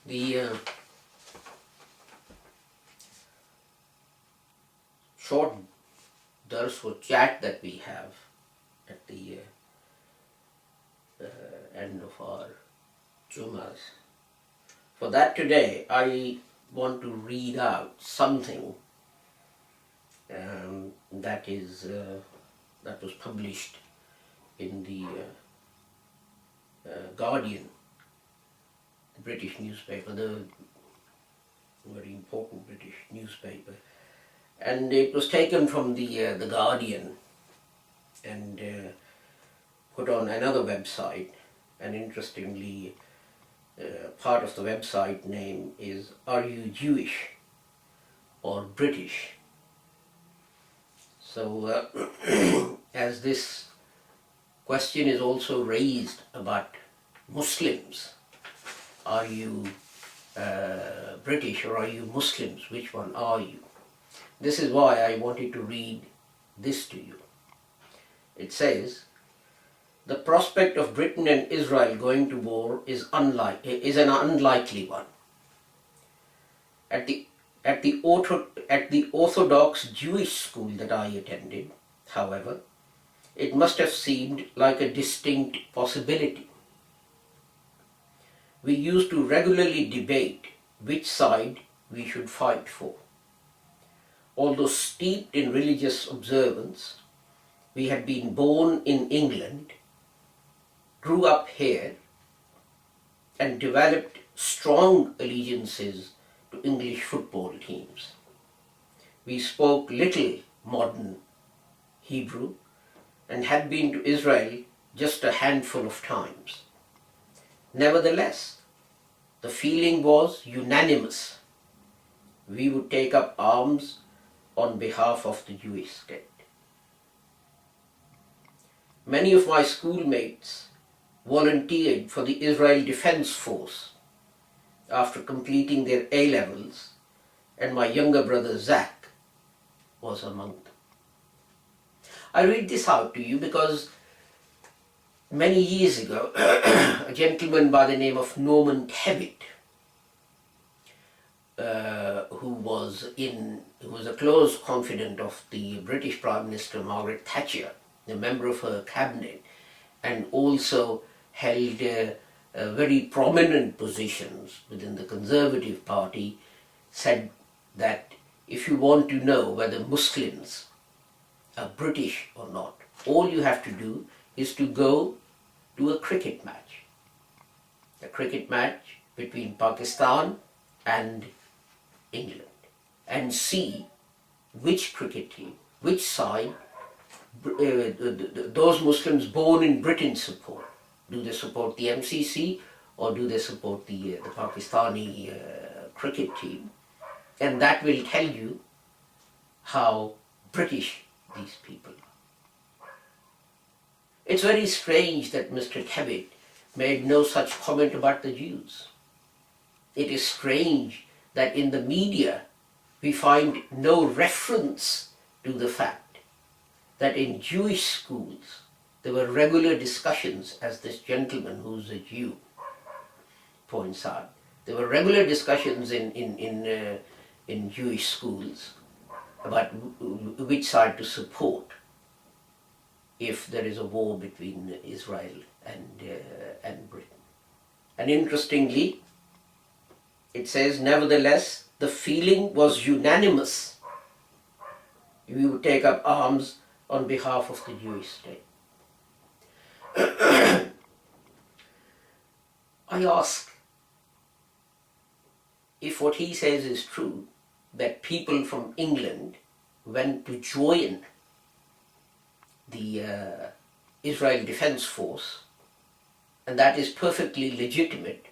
The short dars or chat that we have at the end of our Jumas. For that today, I want to read out something that was published in the Guardian, the British newspaper, the very important British newspaper, and it was taken from the Guardian and put on another website. And interestingly, part of the website name is "Are you Jewish or British?" So, as this question is also raised about Muslims, are you British or are you Muslims? Which one are you? This is why I wanted to read this to you. It says, "The prospect of Britain and Israel going to war is an unlikely one. At the Orthodox Jewish school that I attended, however, it must have seemed like a distinct possibility. We used to regularly debate which side we should fight for. Although steeped in religious observance, we had been born in England, grew up here, and developed strong allegiances to English football teams. We spoke little modern Hebrew and had been to Israel just a handful of times. Nevertheless, the feeling was unanimous. We would take up arms on behalf of the Jewish state. Many of my schoolmates volunteered for the Israel Defense Force after completing their A-levels, and my younger brother Zach was among them." I read this out to you because many years ago, a gentleman by the name of Norman Tebbit, who was a close confidant of the British Prime Minister Margaret Thatcher, a member of her cabinet, and also held very prominent positions within the Conservative Party, said that if you want to know whether Muslims are British or not, all you have to do is to go to a cricket match between Pakistan and England, and see which cricket team, which side those Muslims born in Britain support. Do they support the MCC or do they support the Pakistani cricket team? And that will tell you how British these people are. It's very strange that Mr. Tebbit made no such comment about the Jews. It is strange that in the media we find no reference to the fact that in Jewish schools there were regular discussions, as this gentleman who's a Jew points out. There were regular discussions in Jewish schools about which side to support if there is a war between Israel and Britain. And interestingly, it says, nevertheless, the feeling was unanimous. We would take up arms on behalf of the Jewish state. I ask, if what he says is true, that people from England went to join the Israel Defense Force, and that is perfectly legitimate,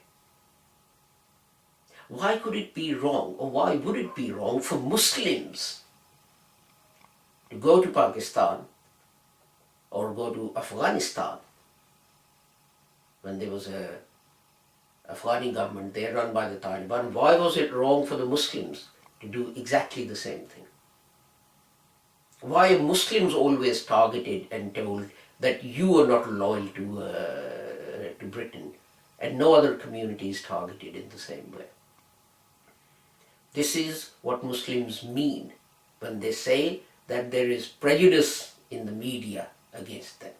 why could it be wrong, or why would it be wrong for Muslims to go to Pakistan or go to Afghanistan when there was a Afghani government there run by the Taliban? Why was it wrong for the Muslims to do exactly the same thing? Why are Muslims always targeted and told that you are not loyal to Britain? and no other community is targeted in the same way. This is what Muslims mean when they say that there is prejudice in the media against them.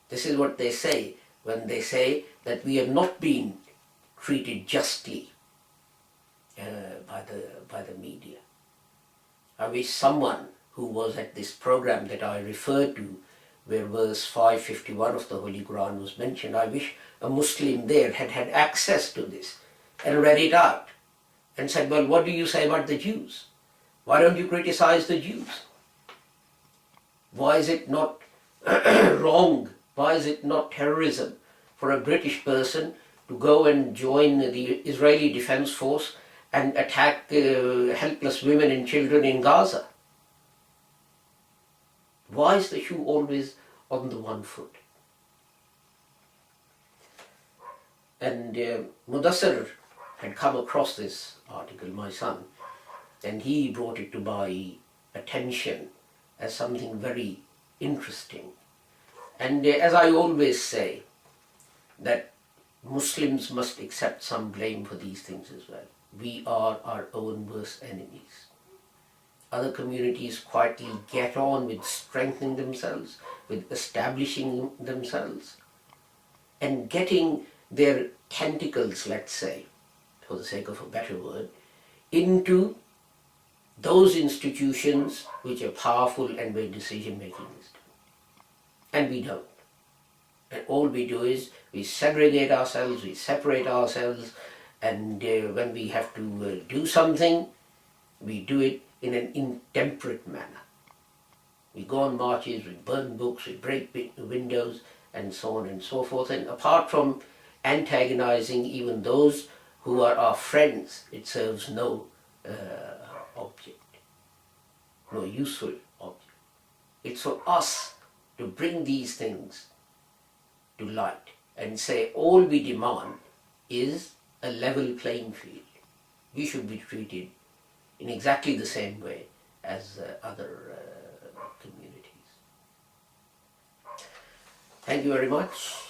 This is what they say when they say that we are not being treated justly by the media. I wish someone who was at this program that I referred to, where verse 551 of the Holy Quran was mentioned, I wish a Muslim there had had access to this and read it out and said, well, what do you say about the Jews? Why don't you criticize the Jews? Why is it not wrong? Why is it not terrorism for a British person to go and join the Israeli Defense Force and attack helpless women and children in Gaza? Why is the shoe always on the one foot? And Mudassir had come across this article, my son, and he brought it to my attention as something very interesting. And as I always say, that Muslims must accept some blame for these things as well. We are our own worst enemies. Other communities quietly get on with strengthening themselves, with establishing themselves, and getting their tentacles, let's say, for the sake of a better word, into those institutions which are powerful and where decision making is done. And we don't. And all we do is we segregate ourselves, we separate ourselves, and when we have to do something, we do it in an intemperate manner. We go on marches, we burn books, we break windows, and so on and so forth. And apart from antagonizing even those who are our friends, it serves no object, no useful object. It's for us to bring these things to light and say all we demand is a level playing field. We should be treated in exactly the same way as other communities. Thank you very much.